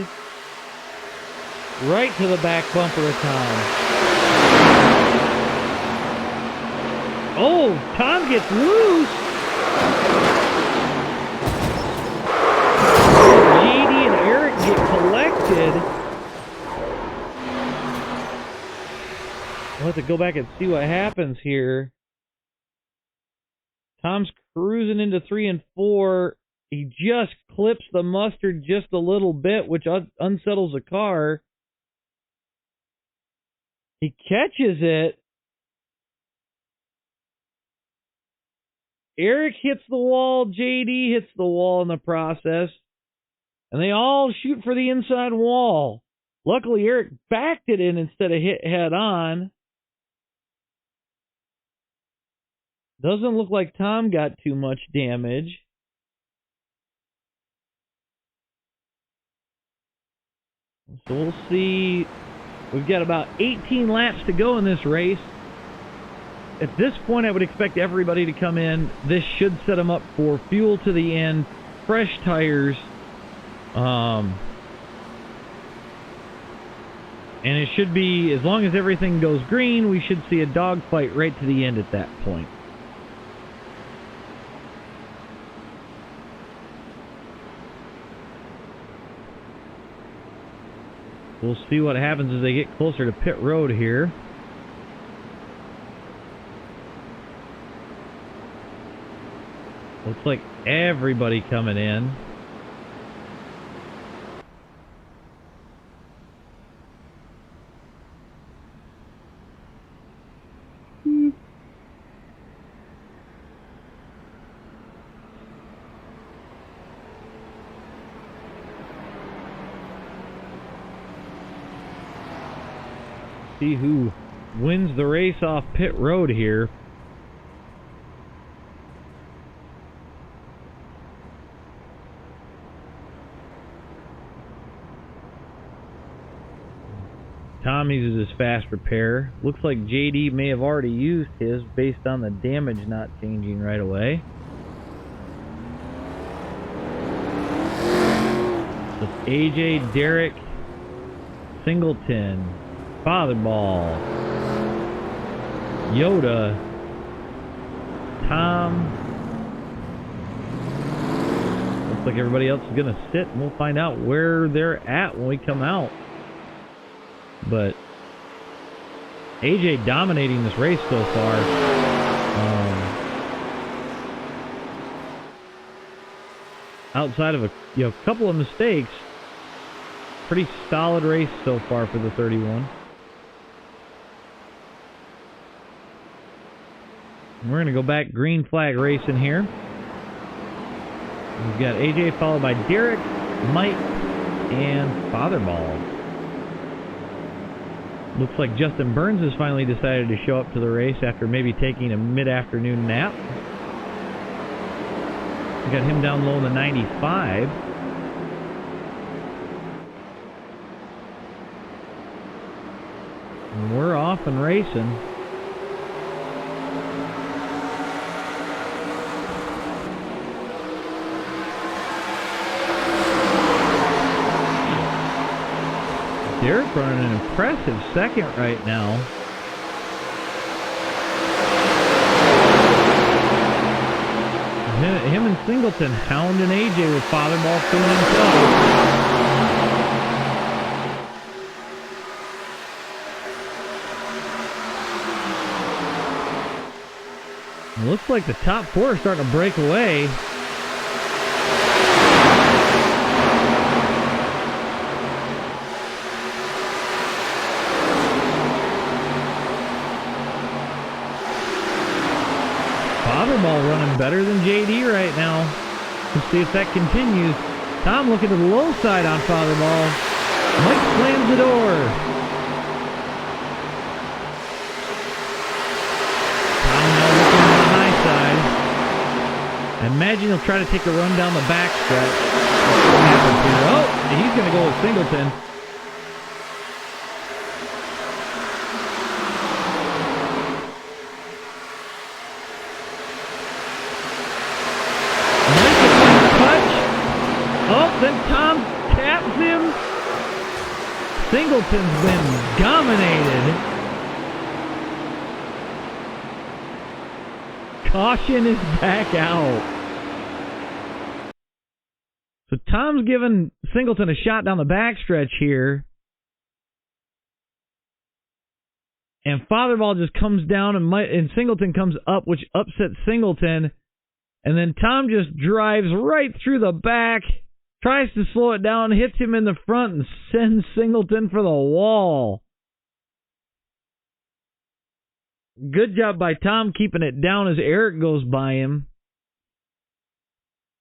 Right to the back bumper of Tom. Oh, Tom gets loose. JD and Eric get collected. We'll have to go back and see what happens here. Tom's cruising into 3 and 4. He just clips the mustard just a little bit, which unsettles the car. He catches it. Eric hits the wall. JD hits the wall in the process. And they all shoot for the inside wall. Luckily, Eric backed it in instead of hit head on. Doesn't look like Tom got too much damage. So we'll see. We've got about 18 laps to go in this race. At this point, I would expect everybody to come in. This should set them up for fuel to the end, fresh tires. And it should be, as long as everything goes green, we should see a dogfight right to the end at that point. We'll see what happens as they get closer to pit road here. Looks like everybody coming in. See who wins the race off pit road here. Tom uses his fast repair. Looks like JD may have already used his based on the damage not changing right away. So it's AJ, Derek, Singleton, Fatherball, Yoda, Tom. Looks like everybody else is going to sit, and we'll find out where they're at when we come out. But AJ dominating this race so far. Outside of a couple of mistakes, pretty solid race so far for the 31. We're going to go back green flag racing here. We've got AJ followed by Derek, Mike, and Fatherball. Looks like Justin Burns has finally decided to show up to the race after maybe taking a mid-afternoon nap. We got him down low in the 95. And we're off and racing. Derek running an impressive second right now. Him and Singleton hounding AJ with Fatherball filling himself. It looks like the top four are starting to break away. Fatherball running better than JD right now. Let's see if that continues. Tom looking to the low side on Fatherball. Mike slams the door. Tom now looking to the high side. I imagine he'll try to take a run down the back stretch. What happens here? Oh, he's going to go with Singleton. Then Tom taps him. Singleton's been dominated. Caution is back out. So Tom's giving Singleton a shot down the backstretch here. And Fatherball just comes down and Singleton comes up, which upsets Singleton. And then Tom just drives right through the back, tries to slow it down, hits him in the front, and sends Singleton for the wall. Good job by Tom keeping it down as Eric goes by him.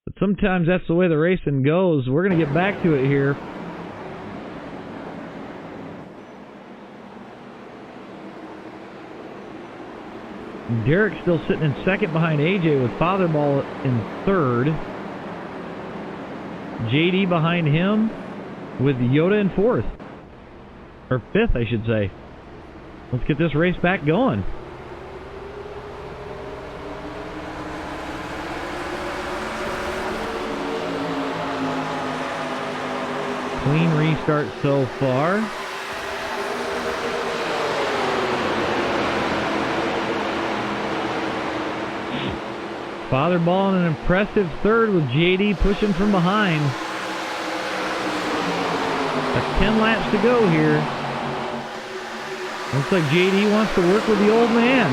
But sometimes that's the way the racing goes. We're going to get back to it here. Derek's still sitting in second behind AJ with Fatherball in third. JD behind him with Yoda in fourth. Or fifth, I should say. Let's get this race back going. Clean restart so far. Fatherball in an impressive third with JD pushing from behind. Got 10 laps to go here. Looks like JD wants to work with the old man.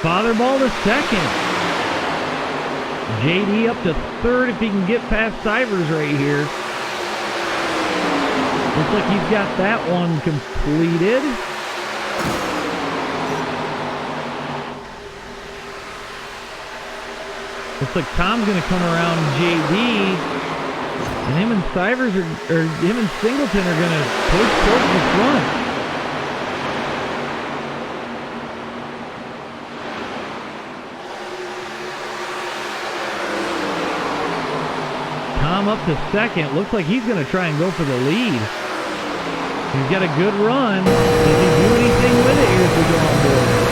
Fatherball to second. JD up to third if he can get past Sivers right here. Looks like he's got that one completed. Looks like Tom's going to come around JD, and him and Sivers or him and Singleton are going to push towards the front. Tom up to second. Looks like he's going to try and go for the lead. He's got a good run. Does he do anything with it here as we go on board?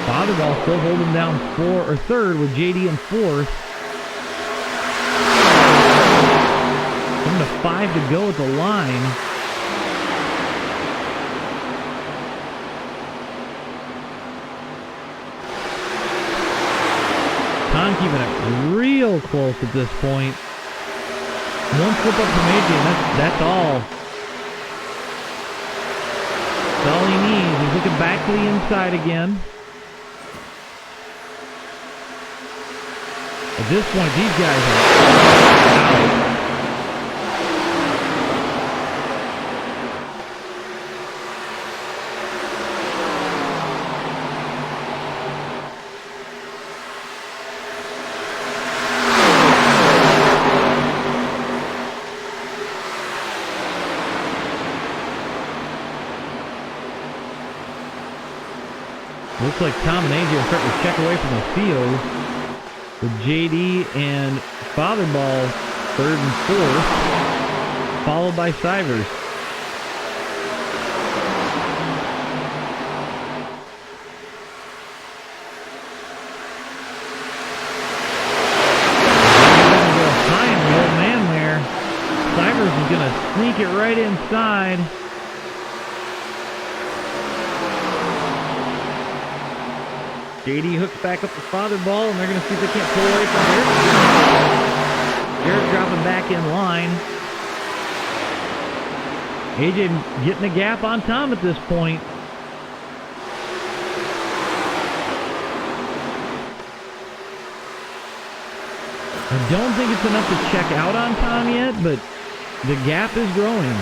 Fatherball still holding down third with JD in fourth. Coming to 5 to go at the line. Tom keeping it real close at this point. One slip up from AJ, and that's all. That's all he needs. He's looking back to the inside again. At this point, these guys are out. Looks like Tom and AJ are starting to check away from the field, with JD and Fatherball third and fourth, followed by Sivers. Is going to sneak it right inside. JD hooks back up the Fatherball, and they're going to see if they can't pull away from Garrett. Garrett dropping back in line. AJ getting a gap on Tom at this point. I don't think it's enough to check out on Tom yet, but the gap is growing.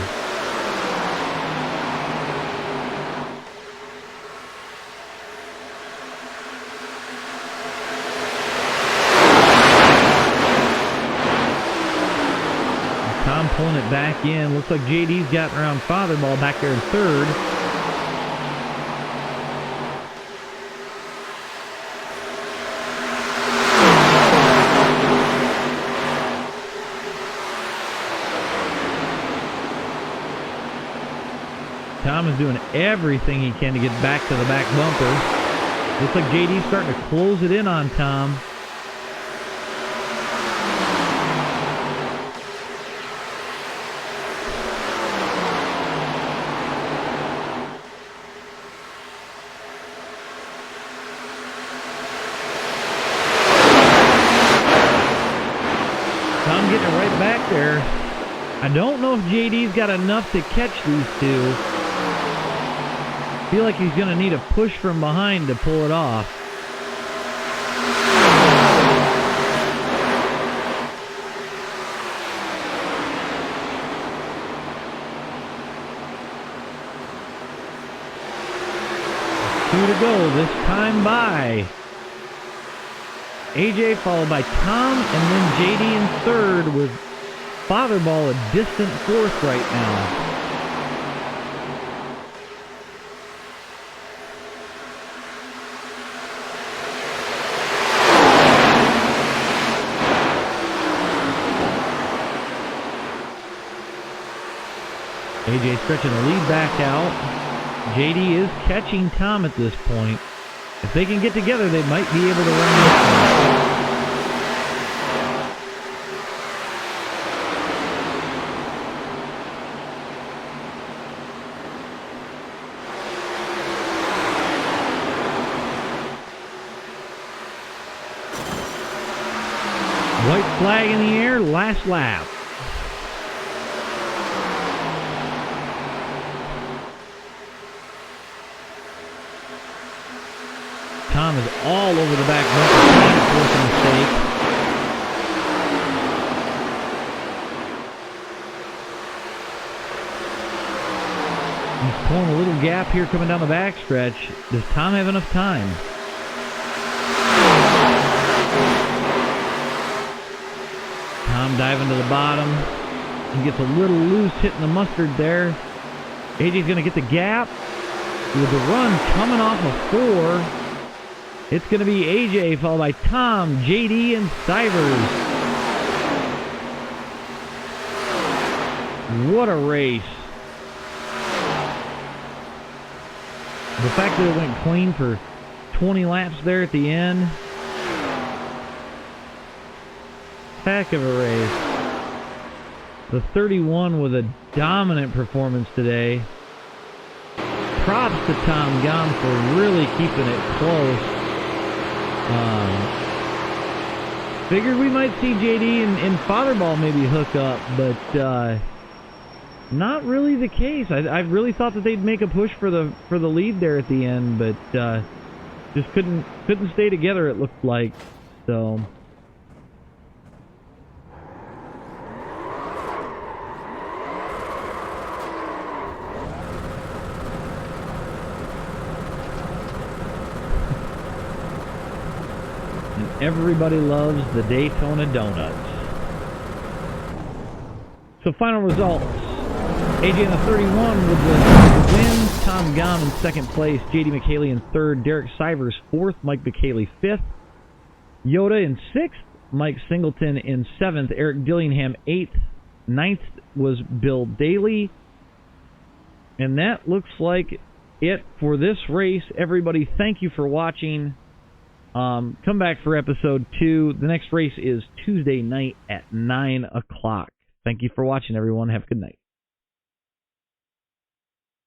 Tom pulling it back in. Looks like JD's gotten around Fatherball back there in third. Tom is doing everything he can to get back to the back bumper. Looks like JD's starting to close it in on Tom. Tom getting it right back there. I don't know if JD's got enough to catch these two. I feel like he's going to need a push from behind to pull it off. Two to go, this time by AJ, followed by Tom, and then JD in third, with Fatherball a distant fourth right now. AJ stretching the lead back out. JD is catching Tom at this point. If they can get together, they might be able to run this one. White flag in the air, last lap. Tom is all over the back bumper, trying to force a mistake. He's pulling a little gap here coming down the backstretch. Does Tom have enough time? Tom diving to the bottom. He gets a little loose hitting the mustard there. AJ's going to get the gap. With the run coming off of 4. It's going to be AJ, followed by Tom, JD, and Sivers. What a race. The fact that it went clean for 20 laps there at the end. Heck of a race. The 31 with a dominant performance today. Props to Tom Gum for really keeping it close. Figured we might see JD and Fatherball maybe hook up, but not really the case. I really thought that they'd make a push for the lead there at the end, but just couldn't stay together, it looked like. So everybody loves the Daytona Donuts. So final results. AJ in the 31 with the win. Tom Gom in second place, J.D. McHaley in third, Derek Sivers fourth, Mike McHaley fifth, Yoda in sixth, Mike Singleton in seventh, Eric Dillingham eighth, ninth was Bill Daly. And that looks like it for this race. Everybody, thank you for watching. Come back for episode 2. The next race is Tuesday night at 9 o'clock. Thank you for watching, everyone. Have a good night.